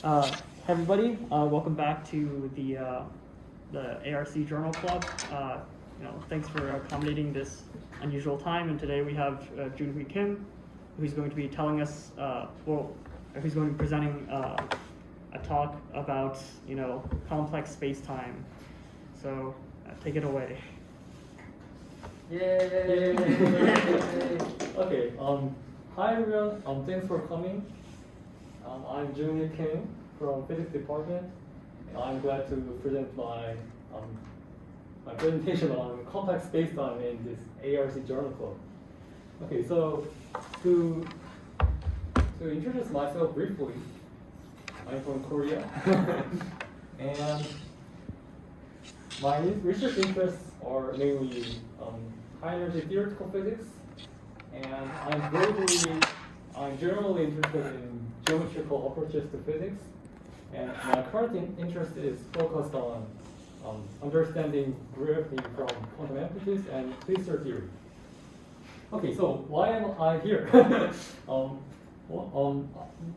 Hey everybody, welcome back to the ARC Journal Club. Thanks for accommodating this unusual time. And today we have Joonhwi Kim, who's going to be telling us, who's going to be presenting a talk about complex spacetime. So take it away. Yay! Okay. Hi everyone. Thanks for coming. I'm Joonhwi Kim from Physics Department. And I'm glad to present my presentation on complex spacetime in this ARC Journal Club. Okay, so to introduce myself briefly, I'm from Korea, and my research interests are mainly high energy theoretical physics, and I'm generally interested in geometrical approaches to physics, and my current interest is focused on understanding gravity from quantum amplitudes and Tensor theory. Okay, so why am I here?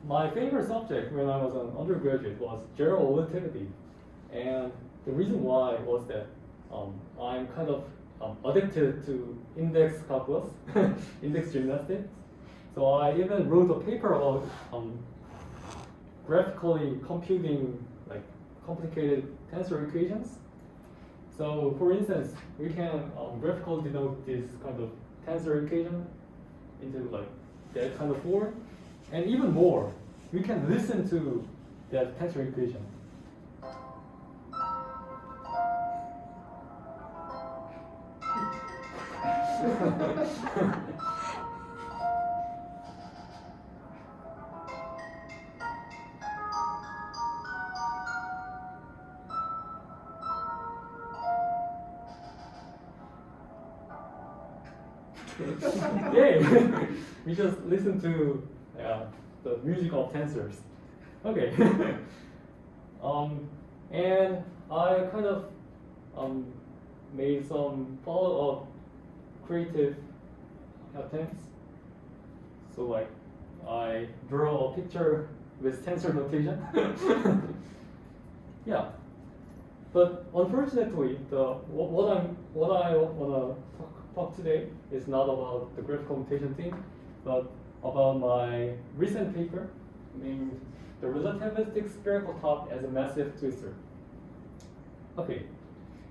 My favorite subject when I was an undergraduate was general relativity, and the reason why was that I'm kind of addicted to index calculus, index gymnastics. So I even wrote a paper about graphically computing like complicated tensor equations. So for instance, we can graphically denote this kind of tensor equation into like that kind of form, and even more, we can listen to that tensor equation. Yay! We just listen to the music of tensors. Okay. And I kind of made some follow-up creative attempts. So like I draw a picture with tensor notation. Yeah. But unfortunately, what I wanna talk today is not about the graphical notation thing, but about my recent paper named "The Relativistic Spherical Top as a Massive Twister." Okay,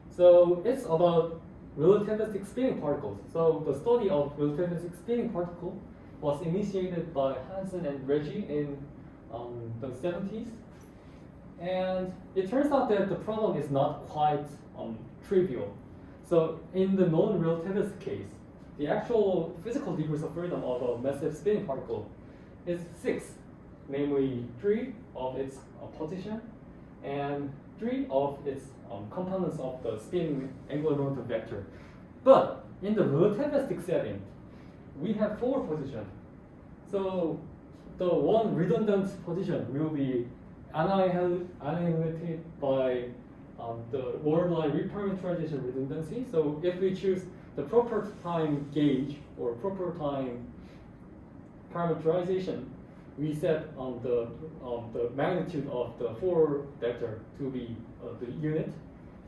so it's about relativistic spinning particles. So the study of relativistic spinning particle was initiated by Hansen and Reggie in the 70s. And it turns out that the problem is not quite trivial. So in the non-relativist case, the actual physical degrees of freedom of a massive spinning particle is 6, namely 3 of its position and 3 of its components of the spin angular momentum vector. But in the relativistic setting, we have 4 positions. So the one redundant position will be annihilated by the wordline reparametrization redundancy. So if we choose the proper time gauge or proper time parameterization, we set the magnitude of the 4 vector to be the unit.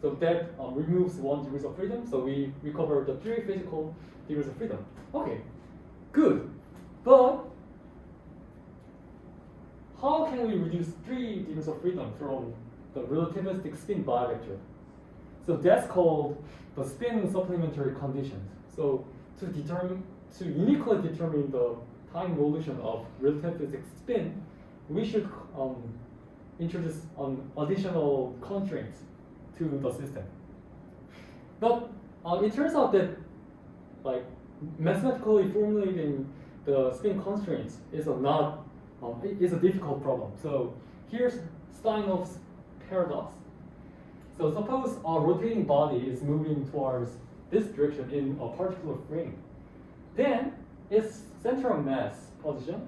So that removes 1 degree of freedom. So we recover the 3 physical degrees of freedom. Okay, good. But how can we reduce 3 degrees of freedom from the relativistic spin bivector? So that's called the spin supplementary conditions. So to uniquely determine the time evolution of relativistic spin, we should introduce additional constraints to the system. But it turns out that like mathematically formulating the spin constraints is a difficult problem. So here's Steinov's paradox. So suppose a rotating body is moving towards this direction in a particular frame. Then its center of mass position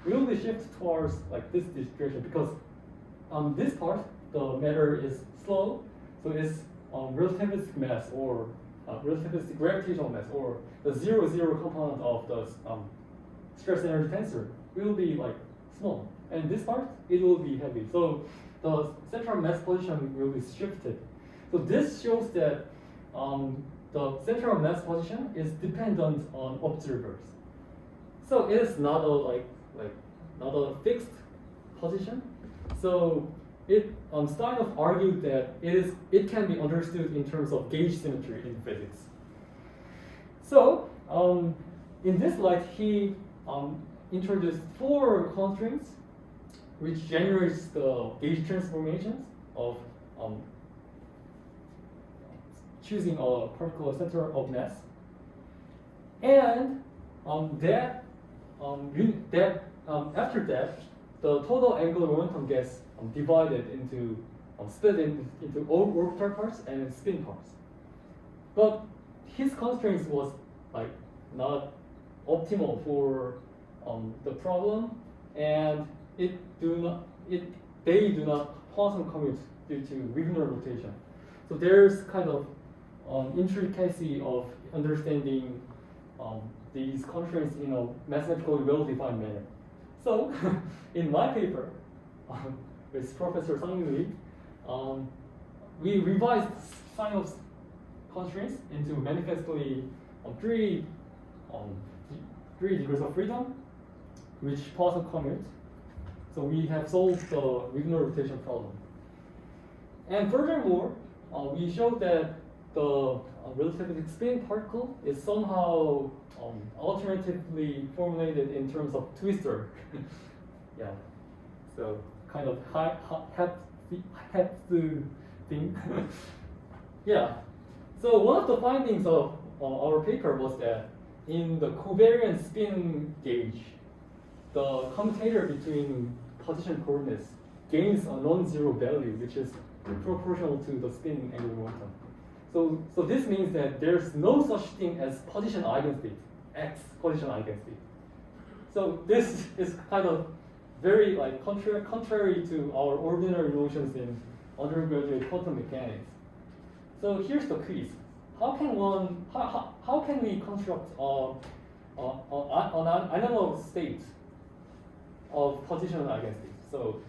will be shifted towards like this direction because on this part the matter is slow, so its relativistic mass or relativistic gravitational mass or the 0, 0 component of the stress energy tensor will be like small. and this part, it will be heavy. So the central mass position will be shifted. So this shows that the central mass position is dependent on observers. So it is not a not a fixed position. So Steinhoff argued that it can be understood in terms of gauge symmetry in physics. So in this light, he introduced 4 constraints which generates the gauge transformations of choosing a particular center of mass, and after that, the total angular momentum gets divided into split into orbital parts and spin parts. But his constraints was like not optimal for the problem, and they do not Poisson commute due to Wigner rotation. So there's kind of intricacy of understanding these constraints in a mathematically well-defined manner. So in my paper with Professor Sang-Lee, we revised Steinhoff's constraints into manifestly 3 degrees of freedom, which Poisson commute. So we have solved the Wigner rotation problem. And furthermore, we showed that the relativistic spin particle is somehow alternatively formulated in terms of twistor. Yeah, so kind of thing. Yeah, so one of the findings of our paper was that in the covariant spin gauge, the commutator between position coordinates gains a non-zero value, which is proportional to the spin angular momentum. So this means that there's no such thing as position eigenstate, x position eigenstate. So this is kind of very contrary to our ordinary notions in undergraduate quantum mechanics. So here's the quiz: how can we construct an analog state of position eigenstate? So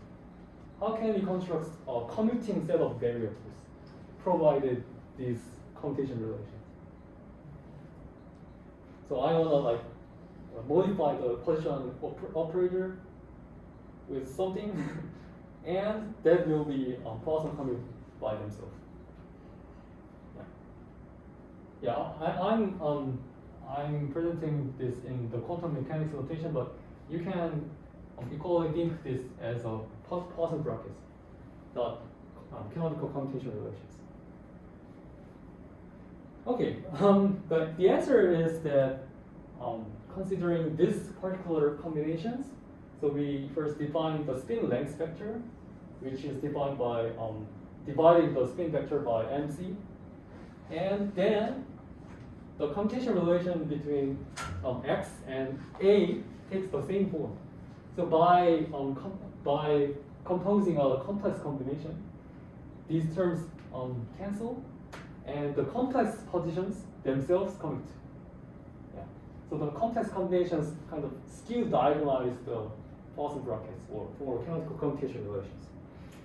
how can we construct a commuting set of variables provided these commutation relations? So I want to modify the position operator with something, and that will be Poisson commute by themselves. Yeah, I'm presenting this in the quantum mechanics notation, but you can equally think this as a Poisson brackets, not canonical commutation relations. Okay, but the answer is that considering these particular combinations, so we first define the spin length vector, which is defined by dividing the spin vector by MC, and then the commutation relation between x and a takes the same form. So by composing a complex combination, these terms cancel, and the complex positions themselves commute. Yeah. So the complex combinations kind of skew diagonalize the Poisson brackets for canonical commutation relations.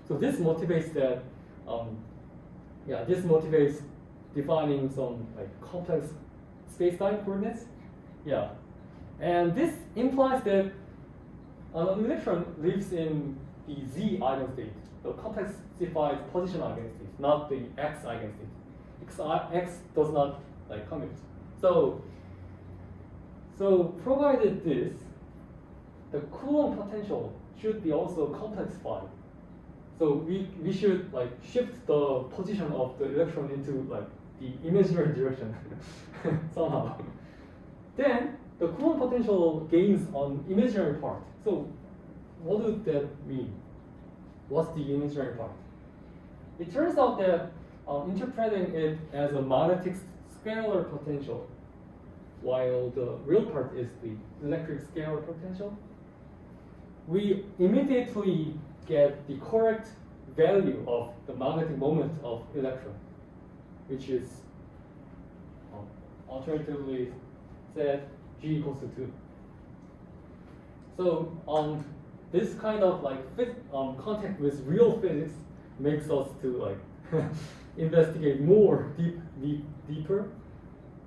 So this motivates that. This motivates defining some complex spacetime coordinates. Yeah, and this implies that an electron lives in the Z eigenstate, the complexified position eigenstate, not the X eigenstate. X does not commute. So provided this, the Coulomb potential should be also complexified. So we should shift the position of the electron into the imaginary direction somehow. Then the Coulomb potential gains on imaginary part. So what would that mean? What's the imaginary part? It turns out that interpreting it as a magnetic scalar potential, while the real part is the electric scalar potential, we immediately get the correct value of the magnetic moment of electron, which is alternatively said G equals to 2. So this kind of like contact with real physics makes us to like investigate more deeper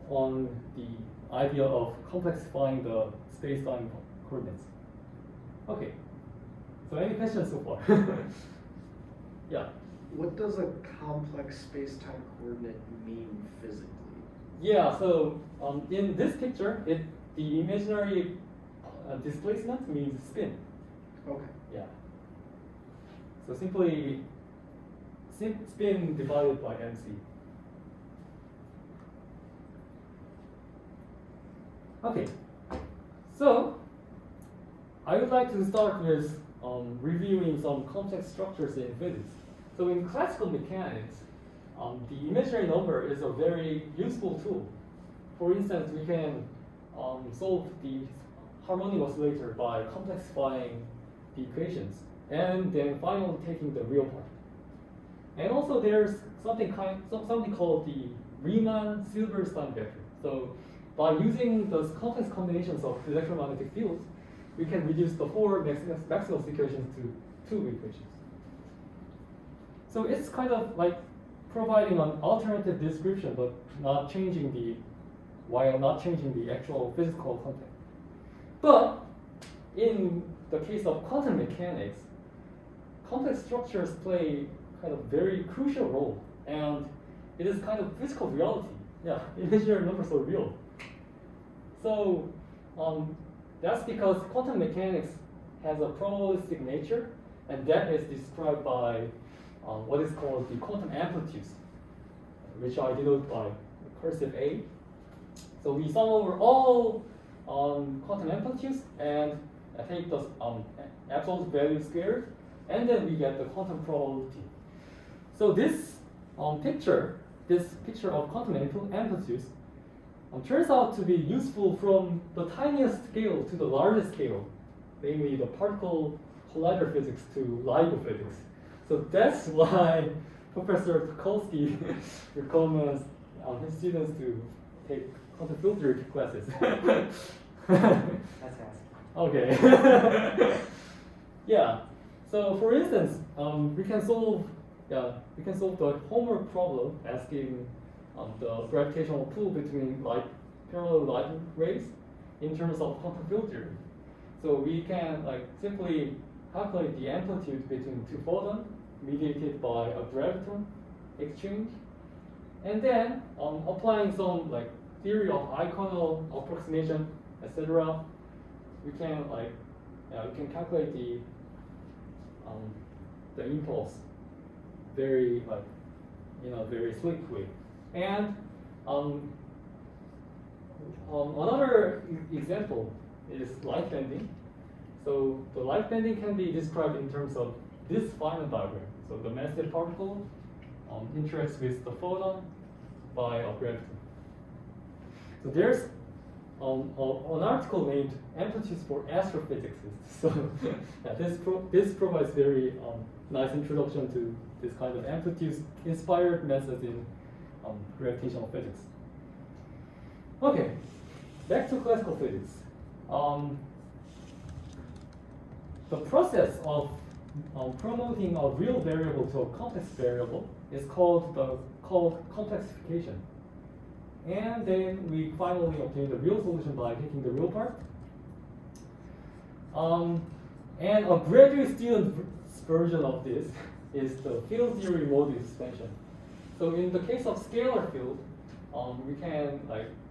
on the idea of complexifying the space-time coordinates. Okay. So any questions so far? Yeah. What does a complex space-time coordinate mean physically? Yeah. So in this picture, the imaginary displacement means spin. Okay. Yeah. So simply spin divided by mc. Okay. So I would like to start with reviewing some complex structures in physics. So in classical mechanics, the imaginary number is a very useful tool. For instance, we can solve the harmonic oscillator by complexifying the equations and then finally taking the real part. And also there's something called the Riemann-Silberstein vector. So by using those complex combinations of electromagnetic fields, we can reduce the four Maxwell's equations to two equations. So it's kind of like providing an alternative description, but while not changing the actual physical content. But in the case of quantum mechanics, complex structures play kind of very crucial role, and it is kind of physical reality. Yeah, imaginary numbers are real. So that's because quantum mechanics has a probabilistic nature, and that is described by what is called the quantum amplitudes, which I denote by cursive A. So we sum over all quantum amplitudes and take the absolute value squared, and then we get the quantum probability. So this picture of quantum amplitudes turns out to be useful from the tiniest scale to the largest scale, namely the particle collider physics to LIGO physics. So that's why Professor Teukolsky recommends his students to take quantum field theory classes. That's asking. Okay. Yeah. So for instance, we can solve the homework problem asking the gravitational pull between parallel light rays in terms of quantum field theory. So we can simply calculate the amplitude between two photons mediated by a graviton exchange, and then applying some theory of iconal approximation, etc. We can calculate the impulse very very slick way. And another example is light bending. So the light bending can be described in terms of this Feynman diagram. So the massive particle interacts with the photon by a graviton. So there's an article named Amplitudes for Astrophysics. So yeah, this provides very nice introduction to this kind of amplitudes-inspired methods in gravitational physics. Okay, back to classical physics. The process of promoting a real variable to a complex variable is called complexification. And then we finally obtain the real solution by taking the real part. And a graduate student's version of this is the field theory mode expansion. So in the case of scalar field, we can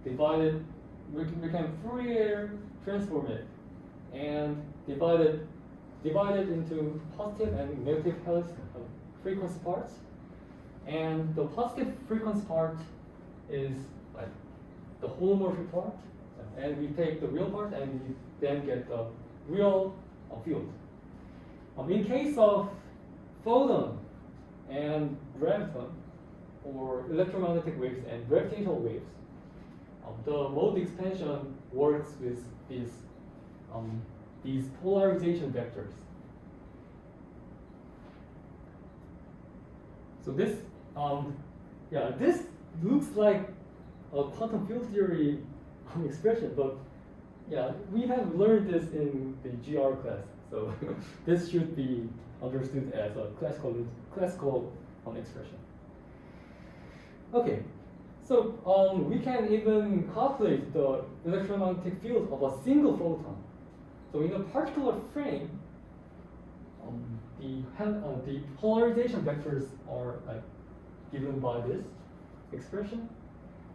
divide it. We can Fourier transform it and divide it into positive and negative helix frequency parts. And the positive frequency part is the holomorphic part, and we take the real part and we then get the real field. In case of photon and graviton, or electromagnetic waves and gravitational waves, the mode expansion works with these polarization vectors. So this this looks like a quantum field theory expression, but yeah, we have learned this in the GR class. So this should be understood as a classical expression. Okay, so we can even calculate the electromagnetic field of a single photon. So in a particular frame, the polarization vectors are given by this expression,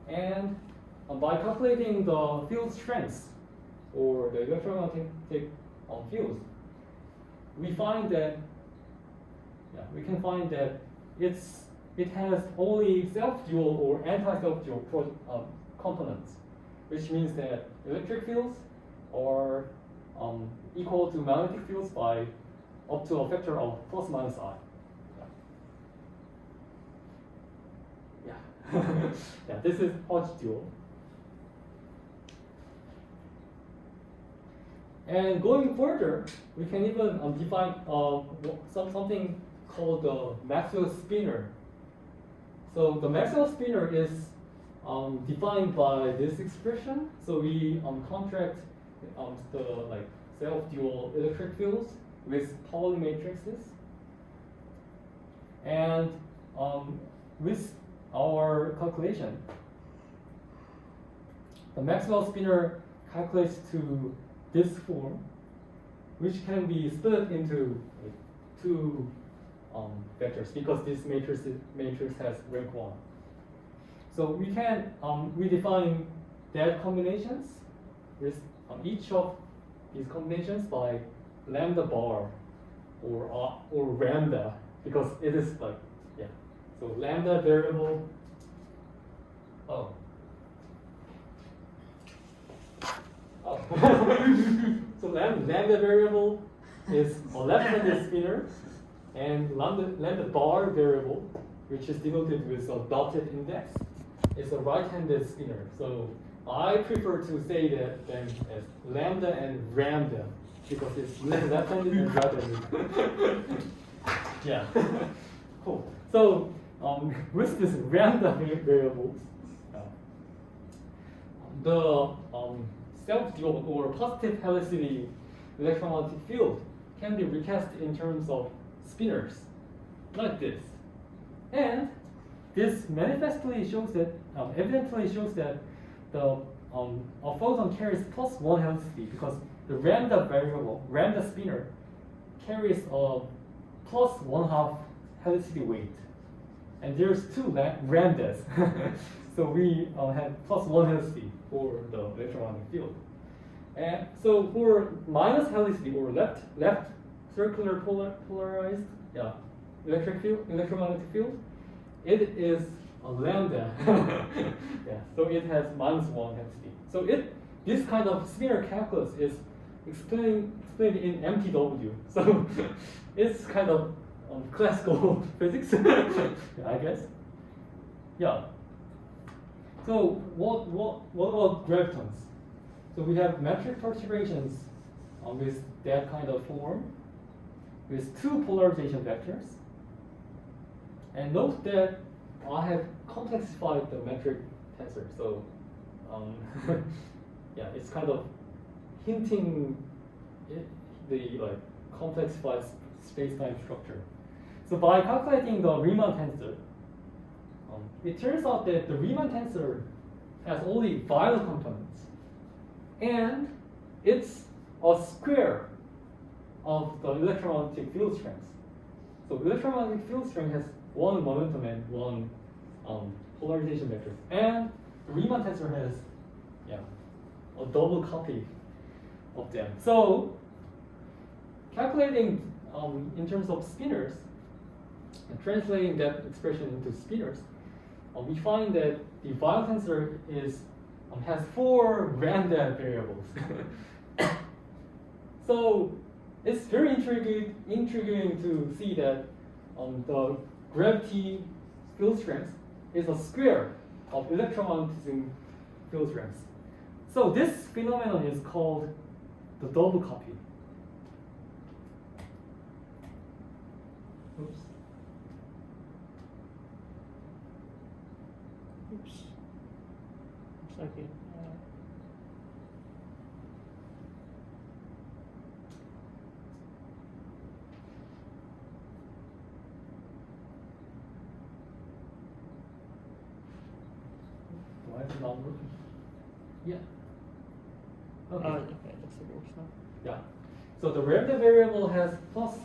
and by calculating the field strengths or the electromagnetic fields, we find that we can find that it has only self-dual or anti-self-dual components, which means that electric fields are equal to magnetic fields by up to a factor of plus minus I. Yeah, yeah, this is Hodge dual. And going further, we can even define something called the Maxwell Spinner. So the Maxwell Spinner is defined by this expression. So we contract the self-dual electric fields with Pauli matrices, and with our calculation, the Maxwell Spinner calculates to this form, which can be split into two vectors because this matrix has rank 1. So we can we define that combinations with each of these combinations by lambda bar or lambda, because it is so lambda variable. Oh. So lambda variable is a left-handed spinner, and lambda bar variable, which is denoted with a dotted index, is a right-handed spinner. So I prefer to say that them as lambda and lambda because it's left-handed and right-handed. Yeah. Cool. So with this lambda variables, the self-dual or positive helicity electromagnetic field can be recast in terms of spinors, like this. And this manifestly shows that, evidently shows that the a photon carries +1 helicity because the lambda variable, lambda spinner, carries a +1/2 helicity weight. And there's two lambdas. So we have +1 helicity for the electromagnetic field. And so for minus helicity or left circular polarized electromagnetic field, it is a lambda. Yeah, so it has -1 helicity. So this kind of spinor calculus is explained in MTW. So it's kind of classical physics, I guess. Yeah. So what about gravitons? So we have metric perturbations with that kind of form, with two polarization vectors. And note that I have complexified the metric tensor. So yeah, it's kind of hinting the complexified space-time structure. So by calculating the Riemann tensor, it turns out that the Riemann tensor has only vital components, and it's a square of the electromagnetic field strength. So electromagnetic field strength has one momentum and one polarization vector, and the Riemann tensor has a double copy of them. So calculating in terms of spinors and translating that expression into spinors, we find that the vital tensor has 4 lambda variables. So it's very intriguing to see that the gravity field strength is a square of electromagnetism field strength. So this phenomenon is called the double copy. Oops. Oops. Looks like it. not working? Yeah. Okay. Okay, looks like it works now. Yeah. So the relative variable has plus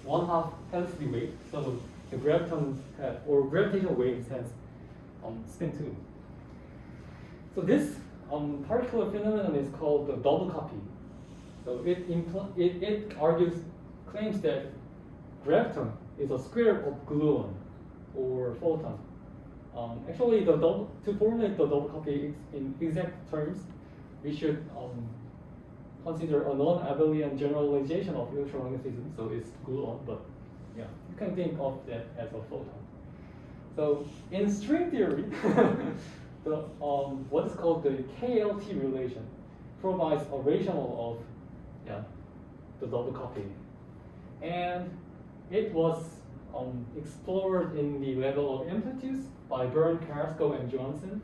1/2 helicity weight. So the gravitons have, or gravitational waves has spin 2. So this particular phenomenon is called the double copy. So it claims that graviton is a square of gluon or photon. Actually, to formulate the double copy in exact terms, we should consider a non-abelian generalization of electromagnetism. So it's gluon, but yeah, you can think of that as a photon. So in string theory, the what is called the KLT relation provides a rationale of the double copy, and it was explored in the level of amplitudes by Bern, Carrasco, and Johnson.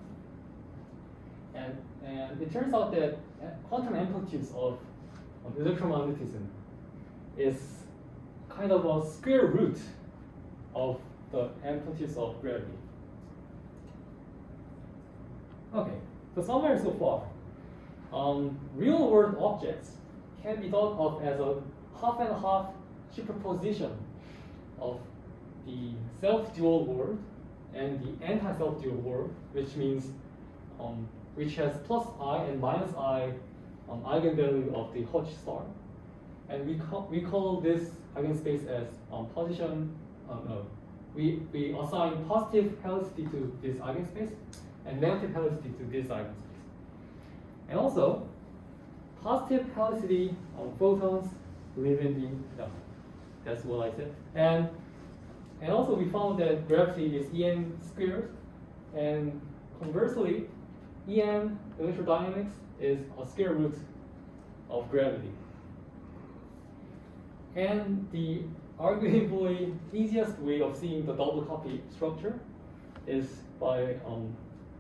And it turns out that quantum amplitudes of electromagnetism is kind of a square root of the amplitudes of gravity. Okay, the summary so far. Real-world objects can be thought of as a half and half superposition of the self-dual world and the anti-self-dual world, which means which has plus I and minus I eigenvalue of the Hodge star, and we call this eigenspace as position. We assign positive helicity to this eigenspace and negative helicity to this eigenspace. And also, positive helicity photons live in the, that's what I said. And also we found that gravity is En squared, and conversely, En electrodynamics is a square root of gravity. And the arguably easiest way of seeing the double copy structure is by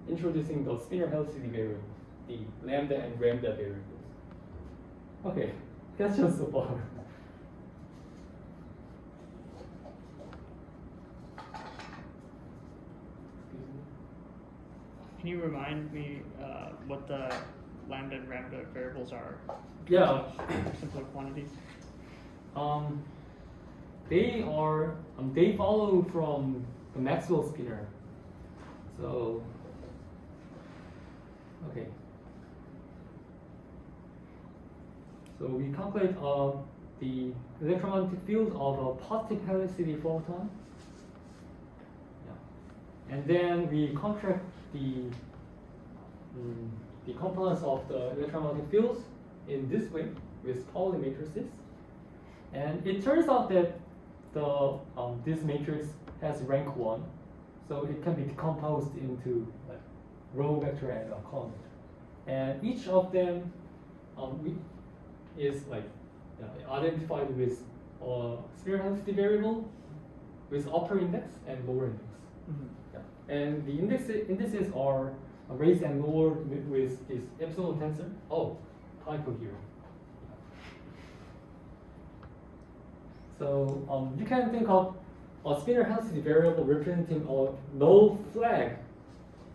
introducing the Spinner helicity variables, the lambda and lambda variables. Okay, questions so far? Can you remind me what the lambda and lambda variables are? Yeah. Simpler quantities. They follow from the Maxwell Spinner. So, okay. So we calculate the electromagnetic field of a positive helicity photon. Yeah. And then we contract the components of the electromagnetic fields in this way with Pauli matrices. And it turns out that this matrix has rank 1, so it can be decomposed into like row vector and a column vector. And each of them is like identified with a Spinner helicity variable with upper index and lower index. Mm-hmm. Yeah. And the indices are raised and lowered with this epsilon tensor. Oh, typo here. So you can think of a Spinner helicity variable representing a null flag.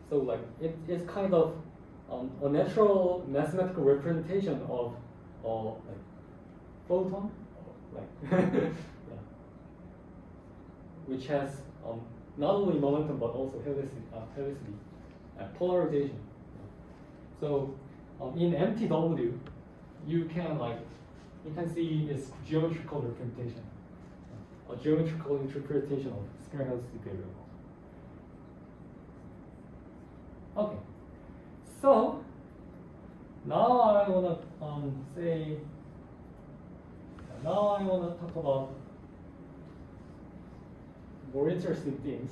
So like it's kind of a natural mathematical representation of like photon, like yeah, which has not only momentum but also helicity, polarization. So in MTW, you can see this geometrical representation, a geometrical interpretation of Spinner helicity variable. Okay, so now I wanna talk about more interesting things,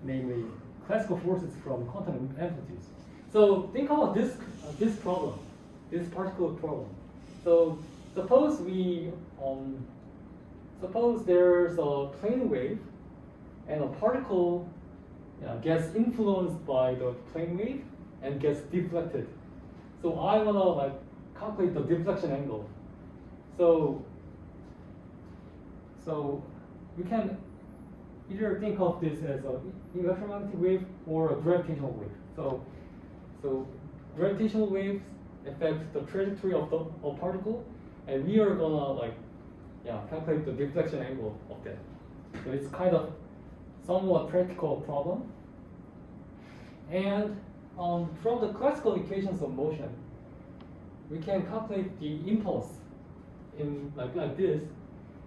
namely classical forces from quantum amplitudes. So think about this problem, this particular problem. So suppose there's a plane wave and a particle gets influenced by the plane wave and gets deflected. So I wanna calculate the deflection angle. So either think of this as an electromagnetic wave or a gravitational wave. So gravitational waves affect the trajectory of the particle, and we are gonna calculate the deflection angle of that. So it's kind of somewhat practical problem. And from the classical equations of motion, we can calculate the impulse in like this.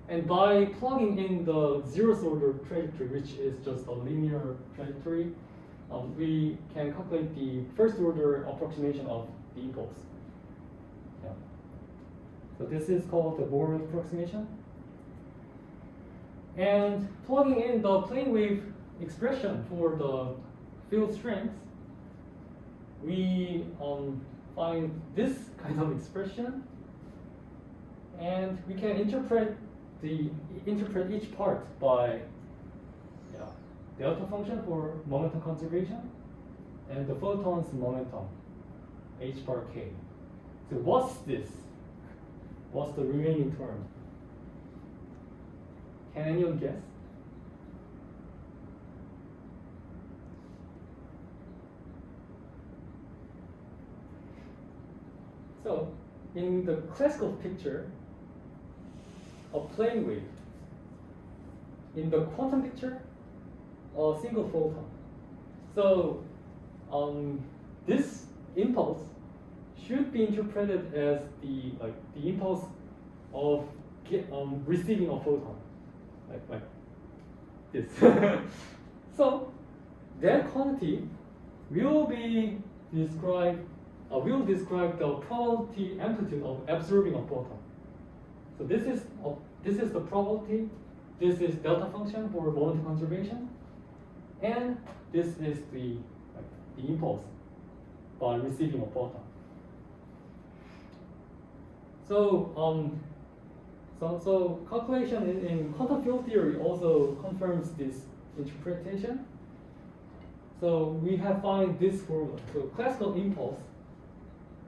And by plugging in the zeroth order trajectory, which is just a linear trajectory, we can calculate the first order approximation of the impulse. Yeah. So this is called the Bohr approximation. And plugging in the plane wave expression for the field strength, we find this kind of expression, and we can interpret each part by delta function for momentum conservation and the photon's momentum h bar k. So what's this? What's the remaining term? Can anyone guess? So in the classical picture, a plane wave. In the quantum picture, a single photon. So this impulse should be interpreted as the impulse of receiving a photon, like this. So that quantity will be described. Will describe the probability amplitude of absorbing a photon. So this is the probability. This is delta function for momentum conservation, and this is the impulse by receiving a photon. So so calculation in quantum field theory also confirms this interpretation. So we have found this formula. So classical impulse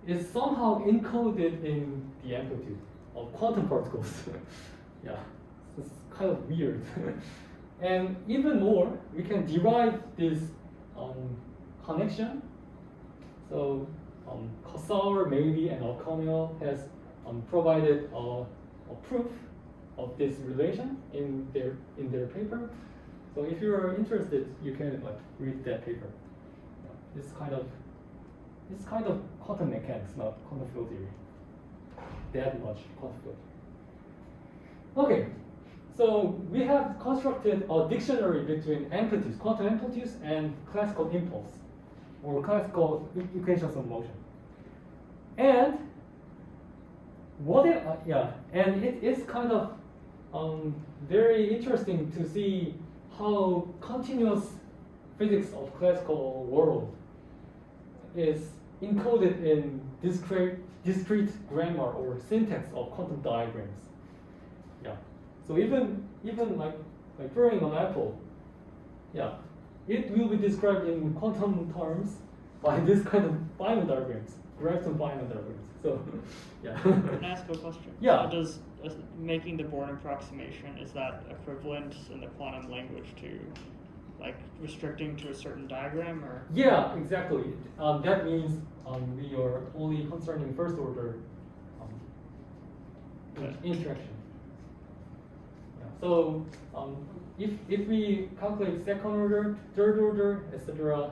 is somehow encoded in the amplitude of quantum particles. Yeah, it's kind of weird. And even more, we can derive this connection. So Cosmology maybe and O'Connell has provided a proof of this relation in their paper. So if you are interested, you can read that paper. Yeah, it's kind of quantum mechanics, not quantum field theory. That much quantum field. Okay, so we have constructed a dictionary between amplitudes, quantum amplitudes, and classical impulse, or classical equations of motion. And and it is kind of very interesting to see how continuous physics of classical world is encoded in discrete grammar or syntax of quantum diagrams. Yeah. So even like drawing an apple, yeah, it will be described in quantum terms by this kind of Feynman diagrams, graviton Feynman diagrams. So yeah. Can I ask a question? Yeah. So does making the Bohr approximation, is that equivalent in the quantum language to restricting to a certain diagram, or? Yeah, exactly. That means we are only concerning first order interaction. Yeah. So if we calculate second order, third order, etc.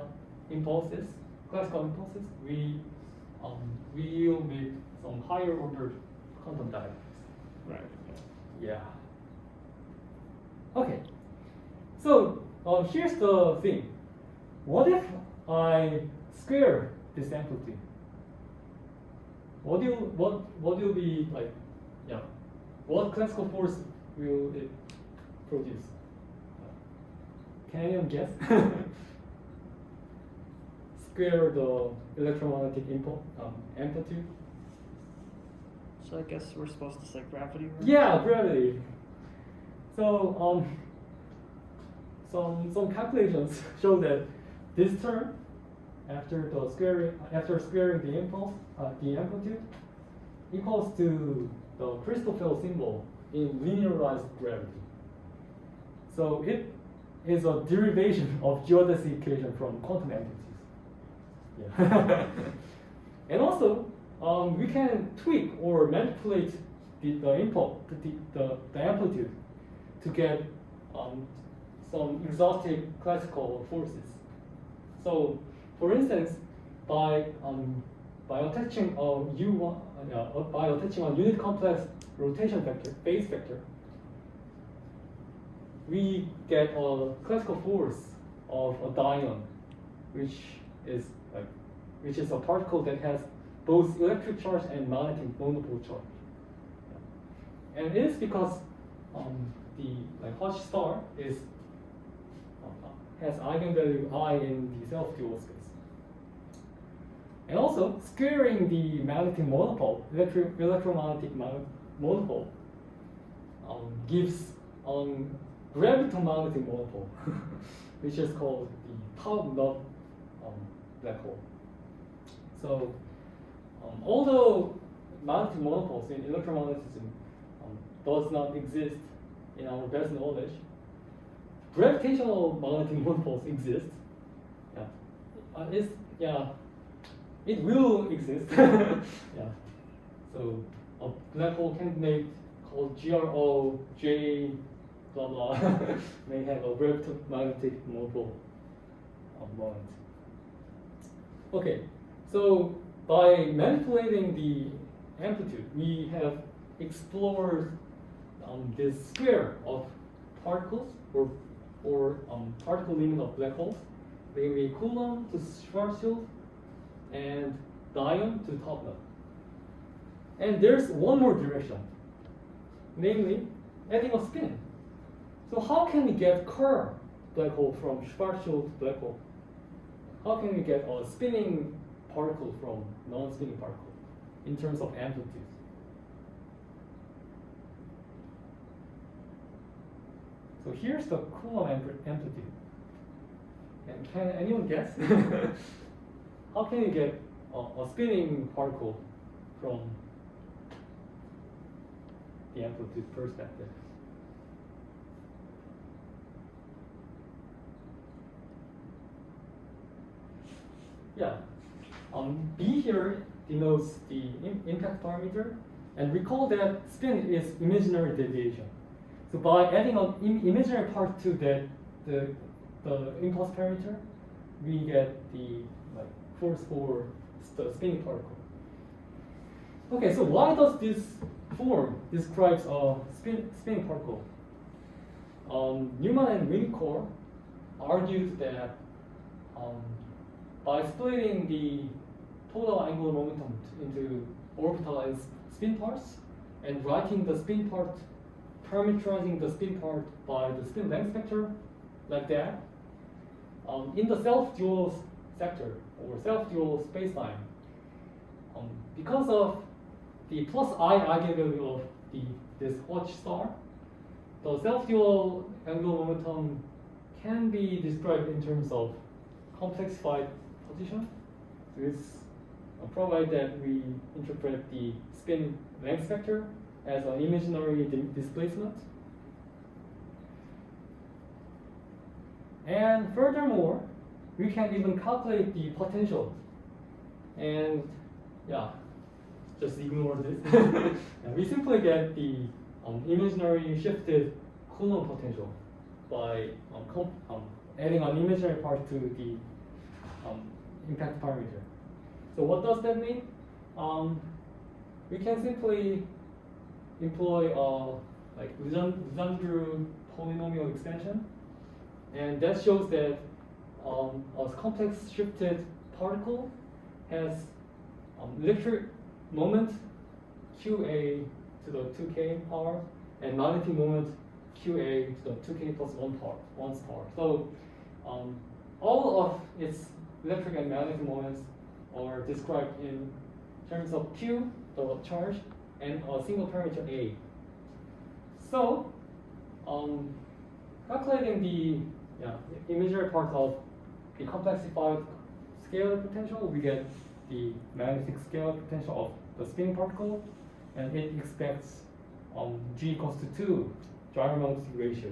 impulses, classical impulses, we will make some higher order quantum diagrams. Right. Yeah. Okay. So here's the thing. What if I square this amplitude? What will be like? Yeah. What classical force will it produce? Can anyone guess? Square the electromagnetic amplitude. So I guess we're supposed to say gravity, right? Yeah, gravity. So some calculations show that this term, after squaring the impulse, the amplitude, equals to the Christoffel symbol in linearized gravity. So is a derivation of geodesic equation from quantum amplitudes. Yeah. And also, we can tweak or manipulate the input, the amplitude, to get some exotic classical forces. So, for instance, by attaching a unit complex rotation vector, phase vector, we get a classical force of a dion, which is a particle that has both electric charge and magnetic monopole charge. And it is because the Hodge star has eigenvalue I in the self-dual space. And also, squaring the magnetic monopole, electromagnetic monopole, gives graviton magnetic monopole, which is called the top knot black hole. So, although magnetic monopoles in electromagnetism does not exist in our best knowledge, gravitational magnetic monopoles exist. It will exist. Yeah. So a black hole candidate called GRO-J blah blah may have a gravitomagnetic monopole moment. Okay, so by manipulating the amplitude, we have explored this square of particles or particle limit of black holes, namely Coulomb to Schwarzschild and dion to top knot. And there's one more direction, namely adding a spin. So how can we get Kerr black hole from Schwarzschild black hole? How can we get a spinning particle from non-spinning particle in terms of amplitudes? So here's the Coulomb amplitude. And can anyone guess? How can you get a spinning particle from the amplitude perspective? Yeah, B here denotes the impact parameter, and recall that spin is imaginary deviation. So by adding an imaginary part to the impulse parameter, we get the force for the spinning particle. Okay, so why does this form describes a spinning particle? Newman and Winnicott argued that by splitting the total angular momentum into orbitalized spin parts and writing the spin part, parameterizing the spin part by the spin length vector, like that, in the self-dual sector or self-dual spacetime, because of the plus I eigenvalue of this Hodge star, the self-dual angular momentum can be described in terms of complexified position. This provides that we interpret the spin length vector as an imaginary displacement. And furthermore, we can even calculate the potential. And yeah, just ignore this. And we simply get the imaginary shifted Coulomb potential by adding an imaginary part to the impact parameter. So what does that mean? We can simply employ Legendre polynomial extension, and that shows that a complex shifted particle has electric moment QA to the 2k power and magnetic moment QA to the 2k plus 1 power. So all of its electric and magnetic moments are described in terms of Q, the charge, and a single parameter A. So calculating the imaginary part of the complexified scalar potential, we get the magnetic scalar potential of the spinning particle, and it expects G equals to 2 gyromagnetic ratio.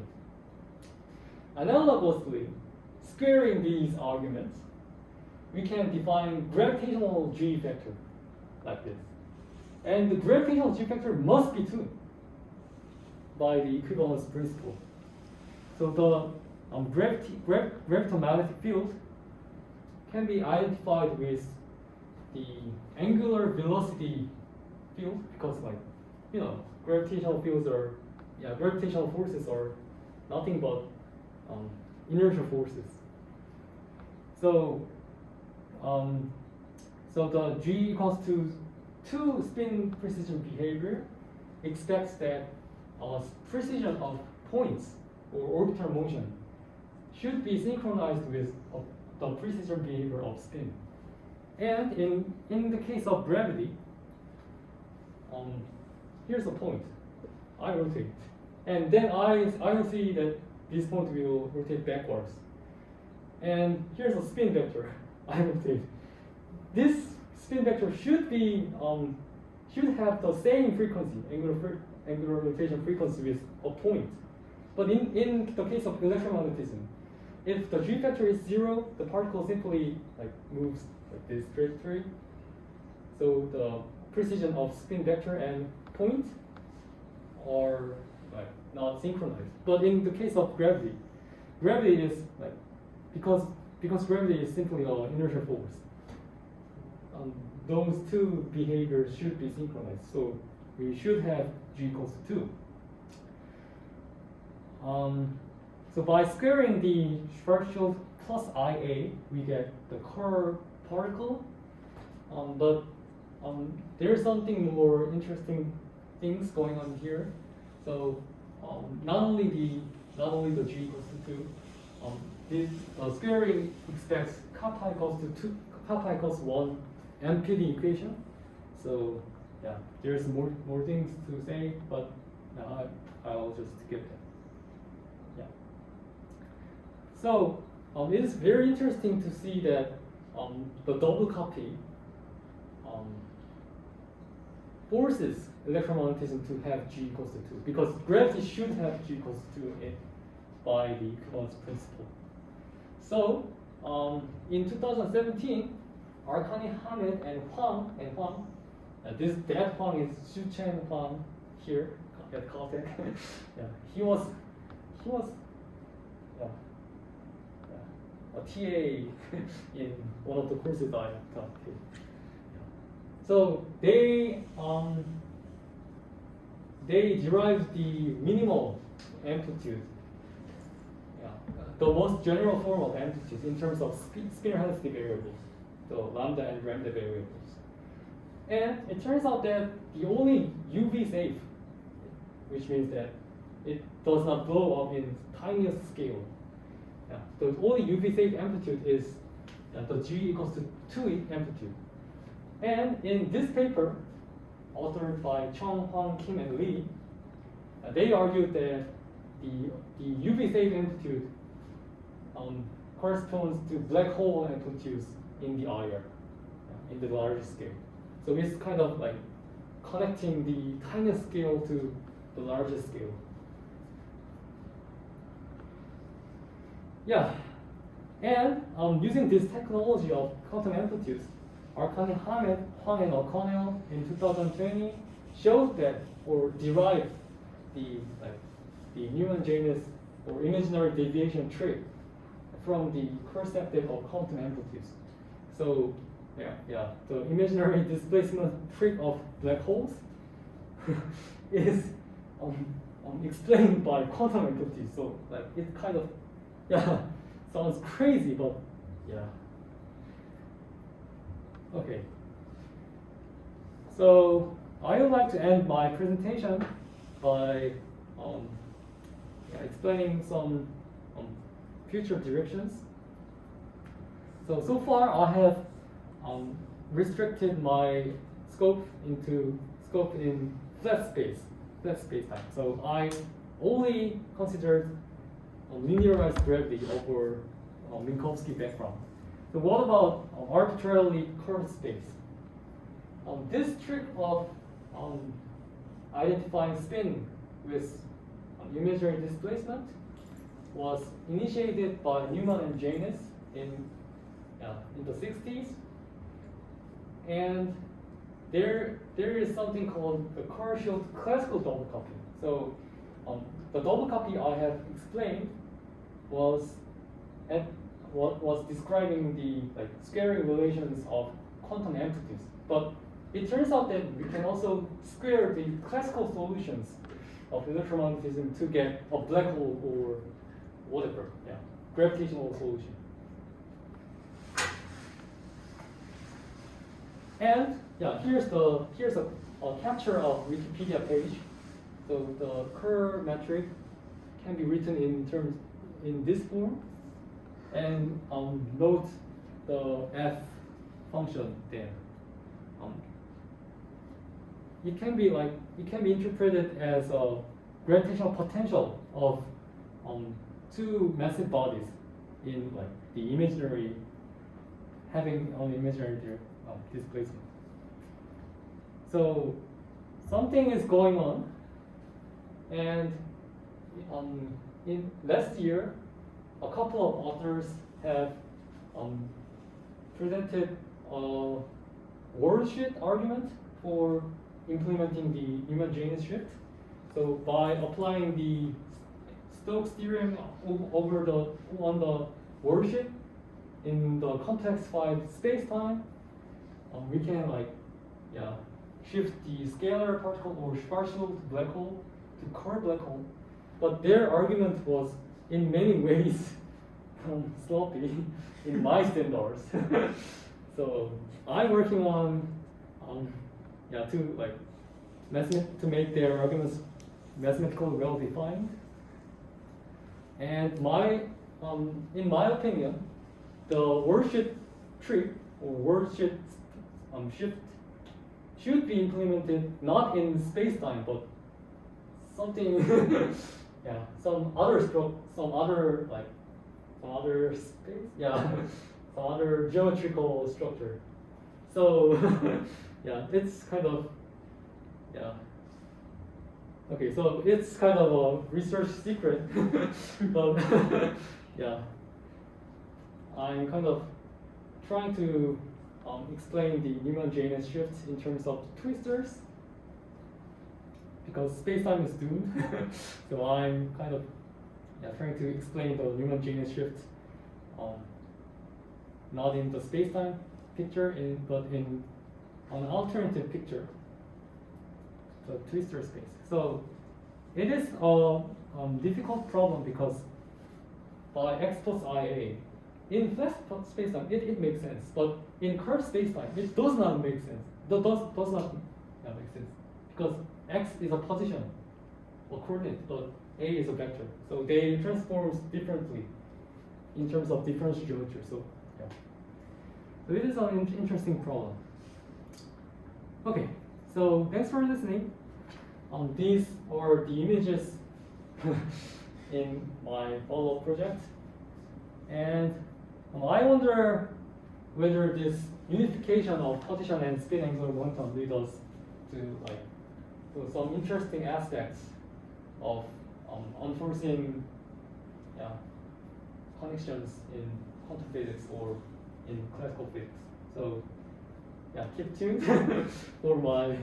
analogously, squaring these arguments, we can define gravitational G vector like this. And the gravitational G vector must be 2 by the equivalence principle. So the gravitomagnetic field can be identified with the angular velocity field because, like, you know, gravitational forces are nothing but inertial forces. So, so the G equals to 2 spin precision behavior expects that precision of points or orbital motion should be synchronized with the precision behavior of spin. And in the case of gravity, here's a point. I rotate, and then I will see that this point will rotate backwards. And here's a spin vector. I rotate. This spin vector should have the same frequency, angular rotation frequency with a point. But in the case of electromagnetism, if the G factor is 0, the particle simply moves like this trajectory. So the precision of spin vector and point are not synchronized. But in the case of gravity is because gravity is simply an inertial force. Those two behaviors should be synchronized. So we should have G equals to 2. So by squaring the Schwarzschild plus IA, we get the Kerr particle. But there's something more interesting things going on here. So not only the G equals to 2, this squaring expects kappa equals 1 MPD equation. So yeah, there's more things to say, but I'll just skip it. Yeah. So it is very interesting to see that the double copy forces electromagnetism to have G equals to 2 because gravity should have G equals to 2 by the equivalence principle. So in 2017, Arkani, Hamed, and Huang, that Huang is Shuchen Huang here at Caltech. Yeah, he was a TA in one of the courses I taught. So they derived the minimal amplitude, the most general form of amplitude in terms of spin-relativity variables, the lambda and lambda variables. And it turns out that the only UV safe, which means that it does not blow up in tiniest scale. The only UV safe amplitude is the G equals to 2 amplitude. And in this paper, authored by Chung, Huang, Kim, and Lee, they argued that the UV safe amplitude corresponds to black hole amplitudes in the IR, in the larger scale. So it's kind of like connecting the tiniest scale to the largest scale. Yeah, and using this technology of quantum amplitudes, Arkani, Hamed, Huang, and O'Connell in 2020 showed that or derived the Newman-Janis or imaginary deviation trick from the perspective of quantum amplitudes. So the imaginary displacement trick of black holes is explained by quantum amplitudes. So it kind of sounds crazy, but yeah. Okay. So I would like to end my presentation by explaining some future directions. So far I have restricted my scope in flat space-time. So I only considered linearized gravity over Minkowski background. So what about arbitrarily curved space? This trick of identifying spin with imaginary displacement was initiated by Newman and Janis in the 60s, and there is something called the Kerr-Newman classical double copy. So the double copy I have explained was describing the squaring relations of quantum amplitudes, but it turns out that we can also square the classical solutions of electromagnetism to get a black hole or whatever, gravitational solution. And here's a capture of Wikipedia page. So the Kerr metric can be written in this form, and note the f function there. It can be interpreted as a gravitational potential of two massive bodies in the imaginary, having an imaginary displacement. So something is going on, and in last year, a couple of authors have presented a worldsheet argument for implementing the Newman-Janis shift. So by applying the Stokes theorem on the worldsheet in the complexified spacetime, we can shift the scalar particle or Schwarzschild black hole to Kerr black hole. But their argument was in many ways sloppy in my standards. So I'm working on to make their arguments mathematically well defined. And in my opinion, the worldsheet trick or worldsheet shift should be implemented not in spacetime, but something, some other geometrical structure. So it's kind of okay. So it's kind of a research secret, but I'm kind of trying to explain the Newman-Janis shift in terms of twisters, because spacetime is doomed. So I'm kind of trying to explain the Newman-Janis shift, not in the spacetime picture, but in an alternative picture, the twistor space. So it is a difficult problem because by x plus IA, in flat spacetime it makes sense, but in curved spacetime it does not make sense. Does not make sense because x is a position or coordinate, but A is a vector. So they transform differently in terms of differential geometry. So so it is an interesting problem. Okay, so thanks for listening. These are the images in my follow-up project, and I wonder whether this unification of position and spin angular momentum lead us to some interesting aspects of unforeseen connections in quantum physics or in classical physics. So keep tuned for my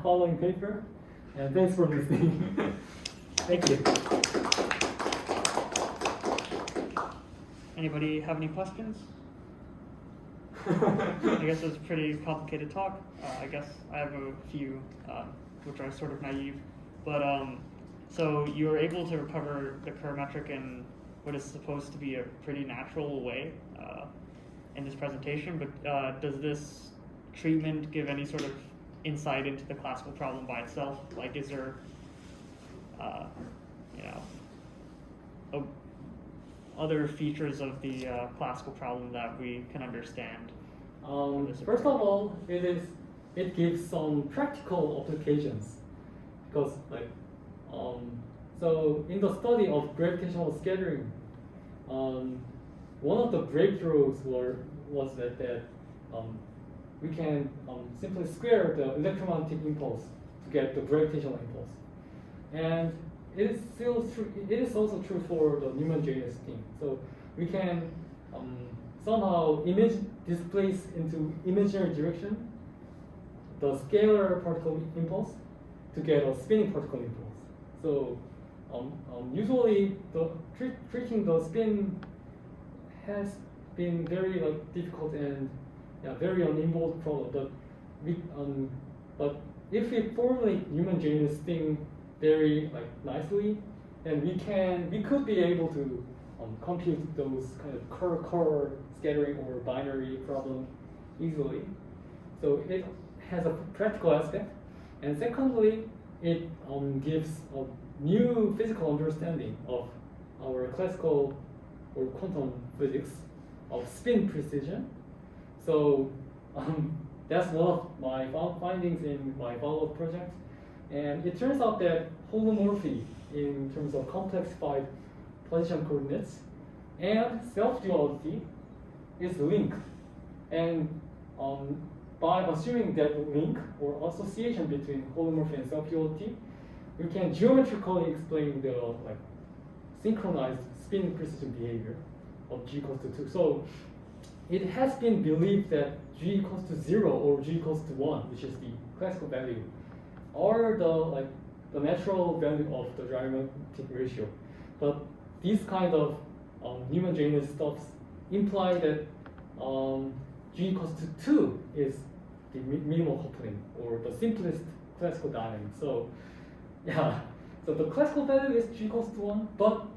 following paper, and thanks for listening. Thank you. Anybody have any questions? I guess it was a pretty complicated talk. I guess I have a few, which are sort of naive. But so you were able to recover the Kerr metric in what is supposed to be a pretty natural way in this presentation. But does this treatment give any sort of insight into the classical problem by itself? Like, is there, other features of the classical problem that we can understand? First of all, it gives some practical applications, because so in the study of gravitational scattering, one of the breakthroughs was that we can simply square the electromagnetic impulse to get the gravitational impulse, and it is still true. It is also true for the Newman-Janis thing. So we can somehow displace into imaginary direction the scalar particle impulse to get a spinning particle impulse. So usually treating the spin has been very difficult and very uninvolved problem. But if we formulate Newman-Janis thing very nicely, then we could be able to compute those kind of Kerr scattering or binary problem easily. So it has a practical aspect, and secondly, it gives a new physical understanding of our classical or quantum physics of spin precision. So that's one of my findings in my follow-up project. And it turns out that holomorphy in terms of complexified position coordinates and self-duality is linked. And by assuming that link or association between holomorphy and self-duality, we can geometrically explain the synchronized spin precision behavior of G equals to 2. So it has been believed that G equals to 0 or G equals to 1, which is the classical value, are the natural value of the dramatic ratio. But these kind of Newman-Janis stuffs imply that G equals to 2 is the minimal coupling or the simplest classical dynamics. So yeah, so the classical value is G equals to 1, but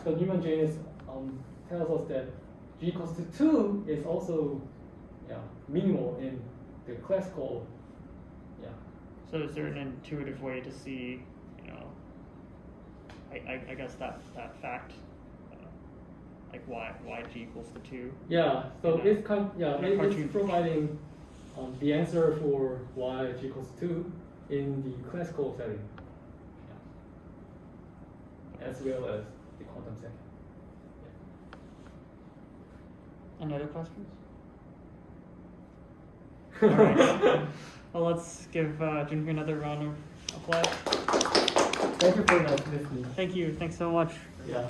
the Newman-Janis tells us that G equals to 2 is also minimal in the classical. So is there an intuitive way to see, I guess that fact, why G equals to 2? Yeah, so it's cartoon providing the answer for why G equals to 2 in the classical setting, as well as the quantum setting. Any other questions? All right. Well, let's give Joonhwi another round of applause. Thank you for listening. Thank you. Thanks so much. Yeah.